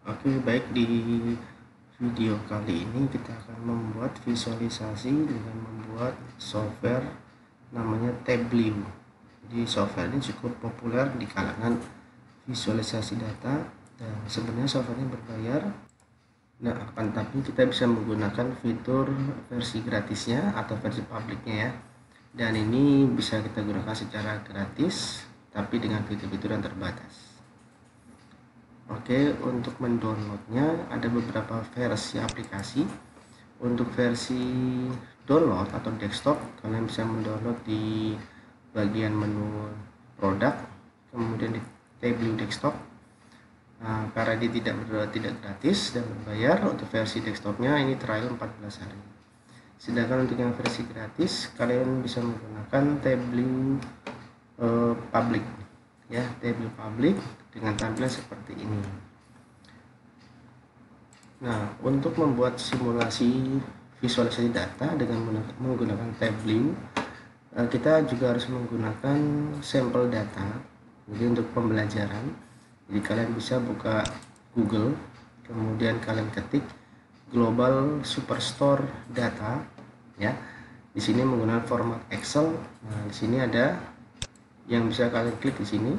Oke, baik, di video kali ini kita akan membuat visualisasi dengan membuat software namanya Tableau. Jadi software ini cukup populer di kalangan visualisasi data dan sebenarnya software ini berbayar. Nah, akan tapi kita bisa menggunakan fitur versi gratisnya atau versi publiknya ya. Dan ini bisa kita gunakan secara gratis tapi dengan fitur-fitur yang terbatas. Oke, untuk mendownloadnya ada beberapa versi aplikasi. Untuk versi download atau desktop, kalian bisa mendownload di bagian menu produk, kemudian di Tableau desktop. Nah, karena dia tidak gratis dan berbayar, untuk versi desktopnya ini trial 14 hari. Sedangkan untuk yang versi gratis, kalian bisa menggunakan Tableau public ya, Tableau public dengan tampilan seperti ini. Nah, untuk membuat simulasi visualisasi data dengan menggunakan Tableau, kita juga harus menggunakan sampel data. Jadi untuk pembelajaran, jadi kalian bisa buka Google, kemudian kalian ketik Global Superstore Data ya. Di sini menggunakan format Excel. Nah, di sini ada yang bisa kalian klik di sini,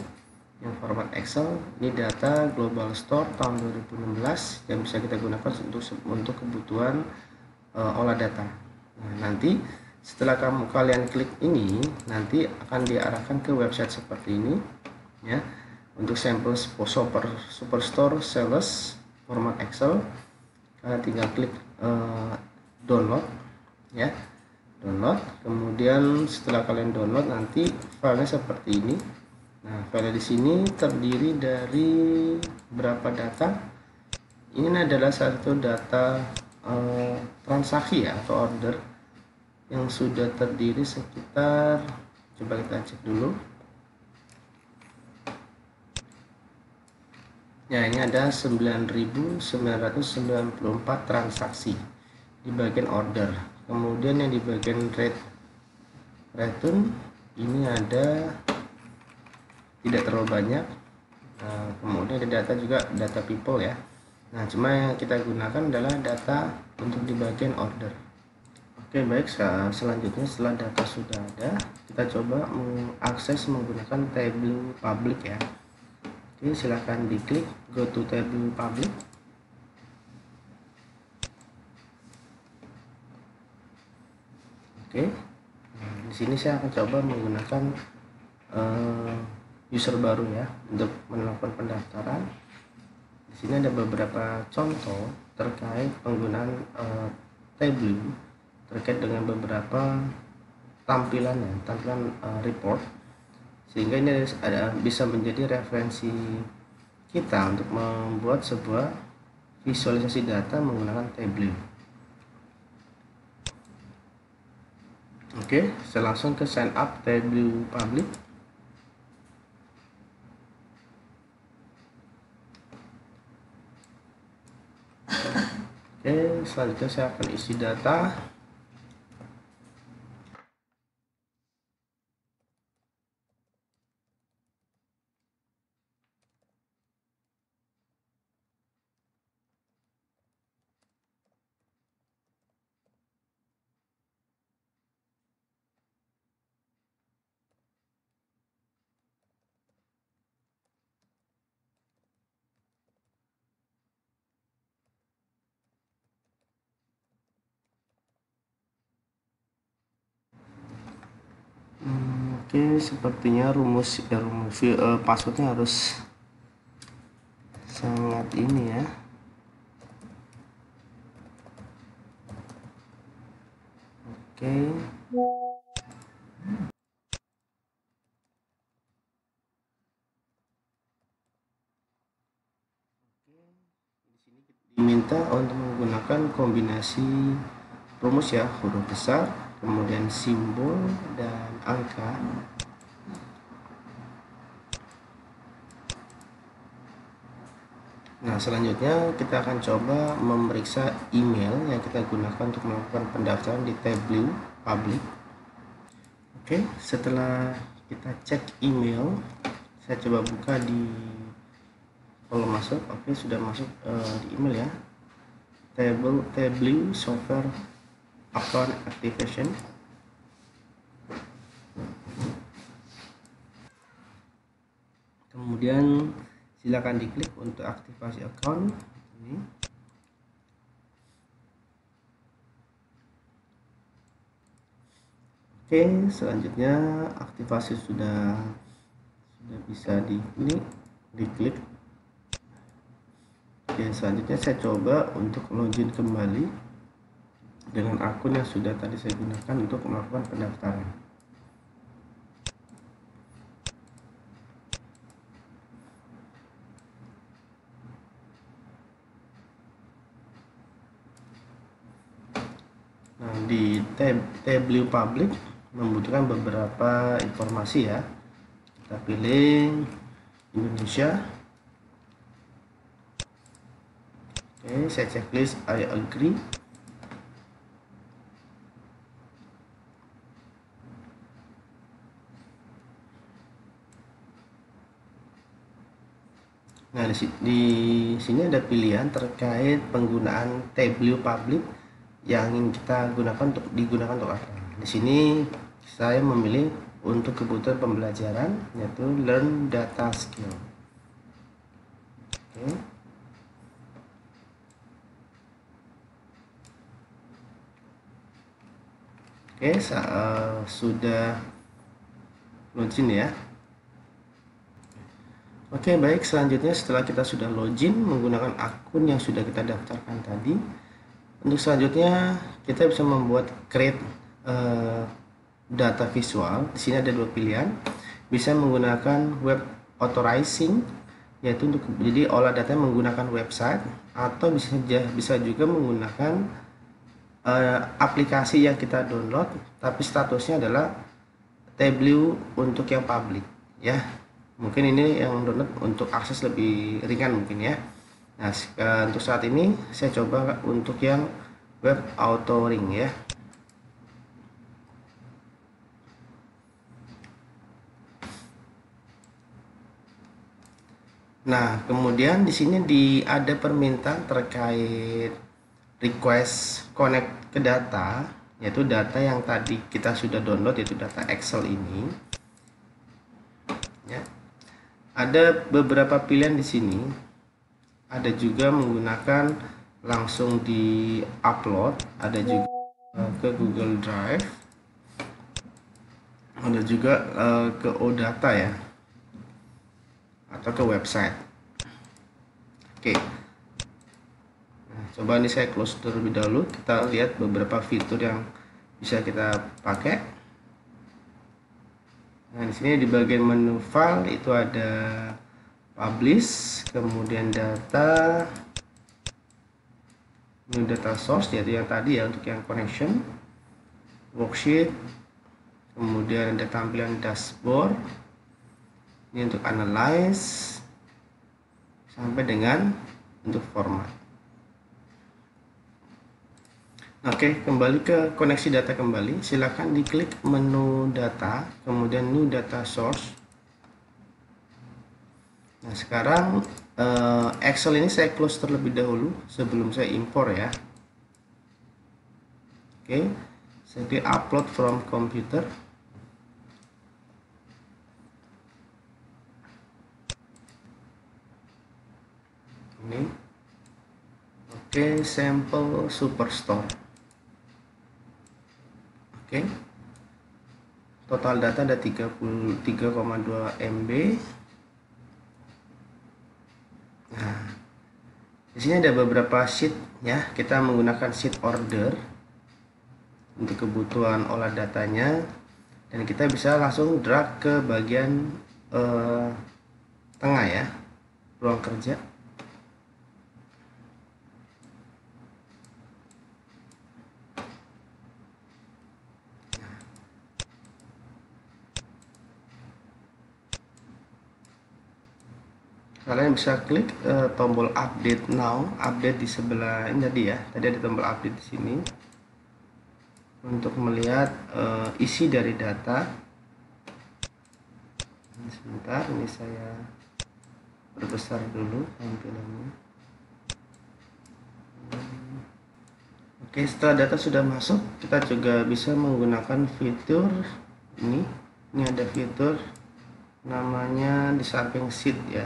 yang format Excel. Ini data Global Store tahun 2016 yang bisa kita gunakan untuk kebutuhan olah data. Nah, nanti setelah kalian klik ini, nanti akan diarahkan ke website seperti ini ya. Untuk sampel Superstore Sales format Excel, kalian tinggal klik download ya, download. Kemudian setelah kalian download, nanti filenya seperti ini. Nah, file di sini terdiri dari berapa data? Ini adalah satu data transaksi ya, atau order yang sudah terdiri sekitar, coba kita cek dulu. Ya, ini ada 9.994 transaksi di bagian order. Kemudian yang di bagian return ini ada tidak terlalu banyak. Nah, kemudian ada data juga, data people ya. Nah, cuma yang kita gunakan adalah data untuk di bagian order. Oke, baik, selanjutnya setelah data sudah ada, kita coba mengakses menggunakan Tableau public ya. Oke, silahkan diklik go to Tableau public. Oke, nah, di sini saya akan coba menggunakan user baru ya untuk melakukan pendaftaran. Di sini ada beberapa contoh terkait penggunaan Tableau terkait dengan beberapa tampilan report, sehingga ini bisa menjadi referensi kita untuk membuat sebuah visualisasi data menggunakan Tableau. Oke, saya langsung ke sign up Tableau public. Oke, selanjutnya saya akan isi data. Oke, sepertinya passwordnya harus sangat ini ya. Oke. Di sini diminta untuk menggunakan kombinasi rumus ya, huruf besar, kemudian simbol dan angka. Nah, selanjutnya kita akan coba memeriksa email yang kita gunakan untuk melakukan pendaftaran di Tableau public. Oke, setelah kita cek email, saya coba buka di kolom masuk. Oke, sudah masuk di email ya. Tableau software account activation. Kemudian silakan diklik untuk aktivasi account ini. Oke, selanjutnya aktivasi sudah bisa diklik. Oke, selanjutnya saya coba untuk login kembali dengan akun yang sudah tadi saya gunakan untuk melakukan pendaftaran. Nah, di Tableau Public membutuhkan beberapa informasi ya. Kita pilih Indonesia. Oke, saya checklist I agree. Nah, di sini ada pilihan terkait penggunaan Tableau Public yang ingin kita gunakan digunakan untuk apa. Di sini saya memilih untuk kebutuhan pembelajaran, yaitu learn data skill. Oke. Oke, sudah login ya. Oke, baik, selanjutnya setelah kita sudah login menggunakan akun yang sudah kita daftarkan tadi, untuk selanjutnya kita bisa membuat create data visual. Di sini ada dua pilihan, bisa menggunakan web authorizing, yaitu untuk jadi olah data menggunakan website, atau bisa juga menggunakan aplikasi yang kita download tapi statusnya adalah Tableau untuk yang public ya. Mungkin ini yang download untuk akses lebih ringan mungkin ya. Nah, untuk saat ini saya coba untuk yang web authoring ya. Nah, kemudian di sini ada permintaan terkait request connect ke data, yaitu data yang tadi kita sudah download, yaitu data Excel ini. Ya. Ada beberapa pilihan di sini. Ada juga menggunakan langsung di upload, ada juga ke Google Drive, ada juga ke OData ya, atau ke website. Oke. Nah, coba ini saya close terlebih dahulu. Kita lihat beberapa fitur yang bisa kita pakai. Nah, di sini di bagian menu file itu ada publish, kemudian data, new data source, yaitu yang tadi ya untuk yang connection, worksheet, kemudian ada tampilan dashboard, ini untuk analyze, sampai dengan untuk format. Oke, kembali ke koneksi data kembali. Silakan diklik menu data, kemudian new data source. Nah, sekarang Excel ini saya close terlebih dahulu sebelum saya impor ya. Oke, saya klik upload from computer. Ini. Oke, sampel superstore. Oke. Total data ada 33,2 MB. Nah, di sini ada beberapa sheet ya. Kita menggunakan sheet order untuk kebutuhan olah datanya, dan kita bisa langsung drag ke bagian tengah ya, ruang kerja. Kalian bisa klik tombol update now, update di sebelah ini tadi ya. Tadi ada tombol update di sini untuk melihat isi dari data. Sebentar, ini saya perbesar dulu tampilannya. Oke, setelah data sudah masuk, kita juga bisa menggunakan fitur ini. Ini ada fitur namanya di samping sheet ya.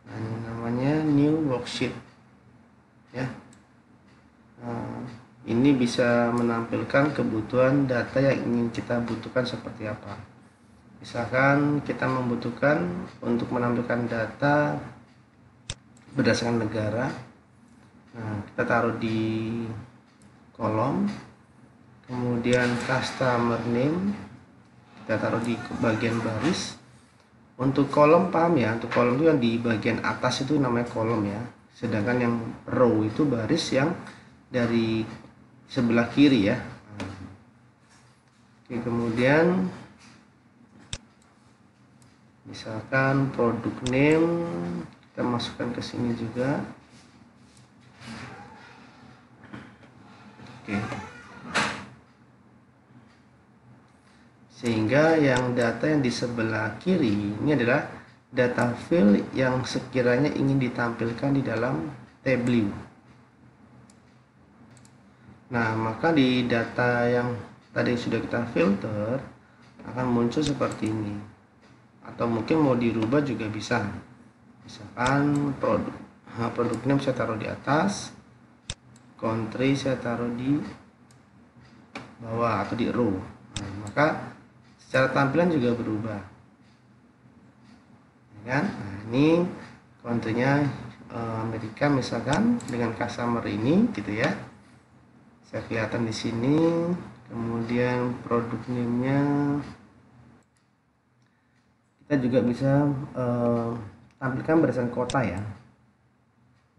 Nah, ini namanya new worksheet ya. Nah, ini bisa menampilkan kebutuhan data yang ingin kita butuhkan seperti apa. Misalkan kita membutuhkan untuk menampilkan data berdasarkan negara. Nah, kita taruh di kolom, kemudian customer name kita taruh di bagian baris. Untuk kolom paham ya, untuk kolom itu yang di bagian atas itu namanya kolom ya, sedangkan yang row itu baris yang dari sebelah kiri ya. Oke, kemudian misalkan produk name kita masukkan ke sini juga. Oke. Sehingga yang data yang di sebelah kiri ini adalah data field yang sekiranya ingin ditampilkan di dalam Tableau. Nah, maka di data yang tadi sudah kita filter akan muncul seperti ini. Atau mungkin mau dirubah juga bisa. Misalkan produk name saya taruh di atas, country saya taruh di bawah atau di row. Nah, maka secara tampilan juga berubah ya kan. Nah, ini country-nya Amerika misalkan dengan customer ini gitu ya, saya kelihatan di sini. Kemudian produk name-nya kita juga bisa tampilkan berdasarkan kota ya.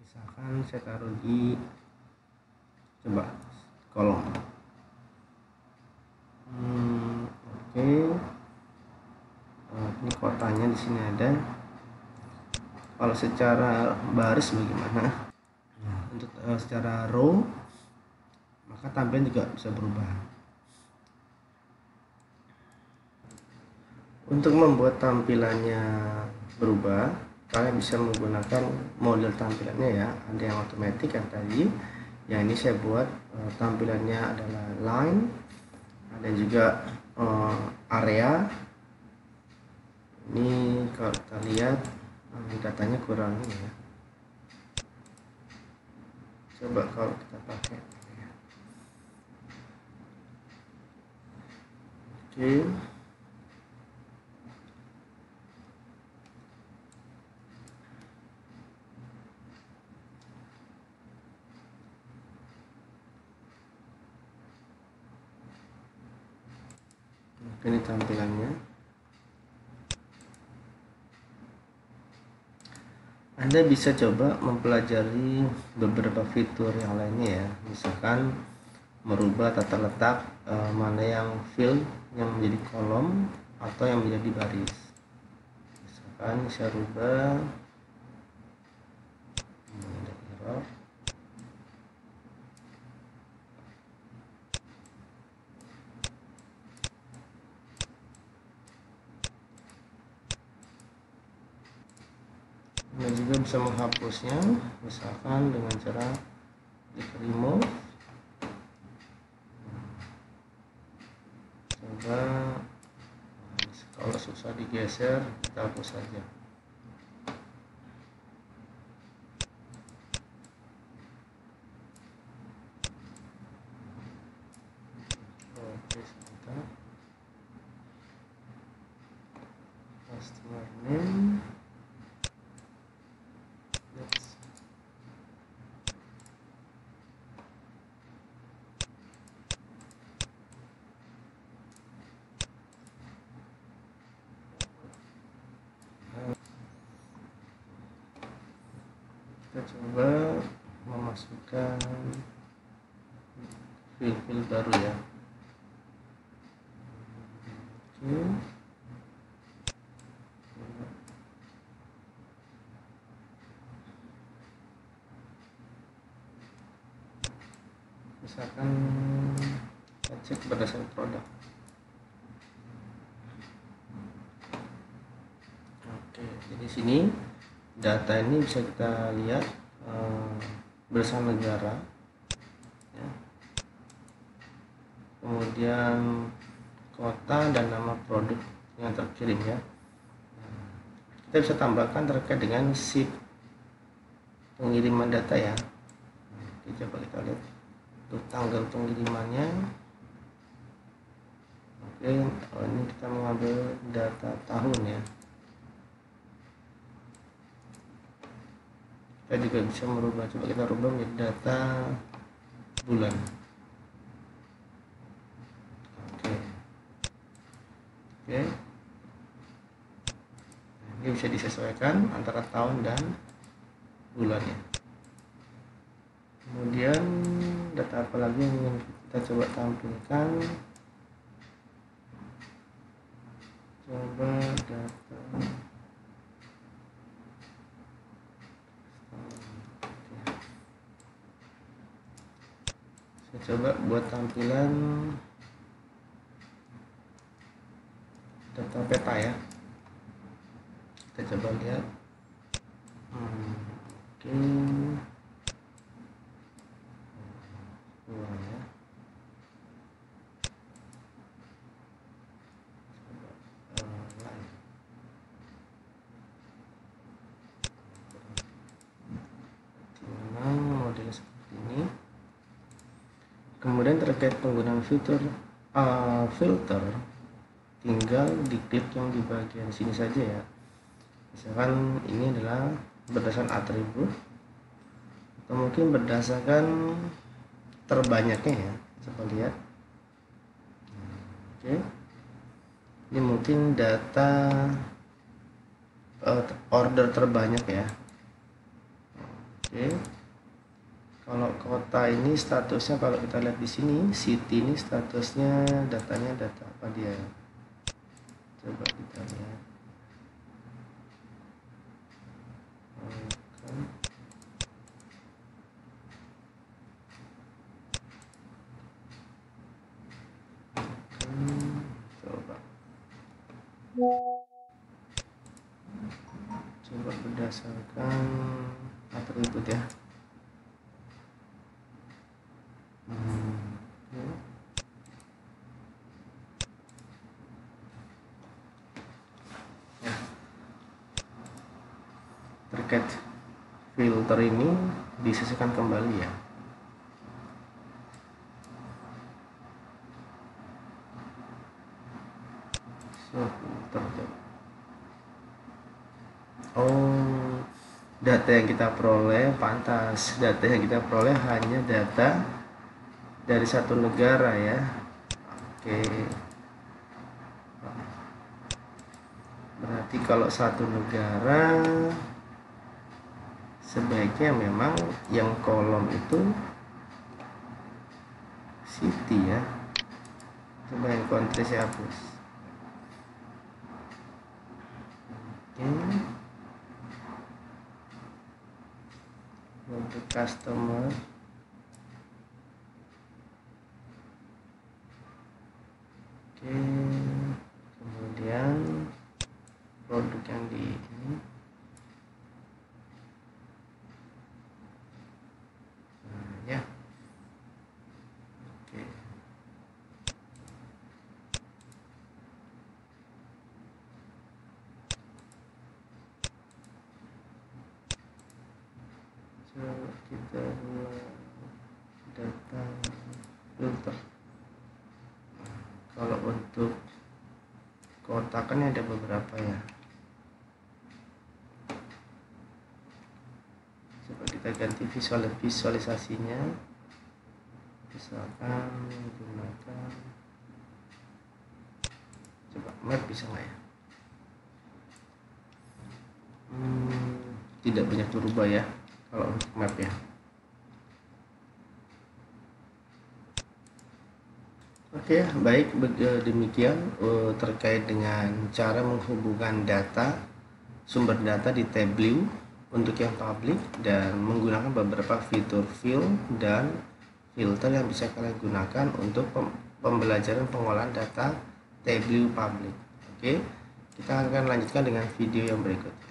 Misalkan saya taruh di coba kolom. Oke. Ini kotanya di sini ada. Kalau secara baris bagaimana? Untuk secara row maka tampilan juga bisa berubah. Untuk membuat tampilannya berubah, kalian bisa menggunakan model tampilannya ya. Ada yang otomatis yang tadi. Yang ini saya buat tampilannya adalah line. Ada juga area. Ini kalau kita lihat datanya kurang ya. Coba kalau kita pakai. Oke. Ini tampilannya. Anda bisa coba mempelajari beberapa fitur yang lainnya ya. Misalkan merubah tata letak mana yang field yang menjadi kolom atau yang menjadi baris. Misalkan saya rubah error. Anda juga bisa menghapusnya, misalkan dengan cara klik remove. Coba kalau susah digeser, kita hapus saja. Oke, sebentar. Customer name. Kita coba memasukkan field baru ya. Oke. Misalkan kita cek berdasarkan produk. Oke, jadi di sini data ini bisa kita lihat berdasarkan negara ya. Kemudian kota dan nama produk yang terkirim ya. Kita bisa tambahkan terkait dengan shift pengiriman data ya. Oke, coba kita lihat untuk tanggal pengirimannya. Oke, ini kita mengambil data tahun ya. Kita juga bisa merubah, coba kita rubah menjadi data bulan. Oke. Ini bisa disesuaikan antara tahun dan bulannya. Kemudian data apa lagi yang ingin kita coba tampilkan? Coba data saya coba buat tampilan data peta ya. Kita coba lihat. Oke. Ulang ya. Model seperti ini. Kemudian terkait penggunaan filter, tinggal diklik yang di bagian sini saja ya. Misalkan ini adalah berdasarkan atribut atau mungkin berdasarkan terbanyaknya ya. Coba lihat. Oke. Ini mungkin data order terbanyak ya. Oke. Kalau kota ini statusnya, kalau kita lihat di sini city ini statusnya datanya data apa dia? Coba kita lihat. Coba berdasarkan atribut ya. Terkait filter ini disesuaikan kembali ya. Oh, data yang kita peroleh pantas. Data yang kita peroleh hanya data dari satu negara ya. Oke. Berarti kalau satu negara sebaiknya memang yang kolom itu city ya. Coba yang country saya hapus. Oke. Untuk customer. Oke. Kemudian produk yang di ini. Ya. Oke. Coba kita buat data filter. Kalau untuk kota kan ada beberapa ya. Coba kita ganti visualisasinya. Misalkan menggunakan, coba map bisa nggak ya? Tidak banyak berubah ya kalau untuk map ya. Oke, baik, demikian terkait dengan cara menghubungkan data, sumber data di Tableau untuk yang publik dan menggunakan beberapa fitur fill dan filter yang bisa kalian gunakan untuk pembelajaran pengolahan data Tableau publik. Oke, kita akan lanjutkan dengan video yang berikut.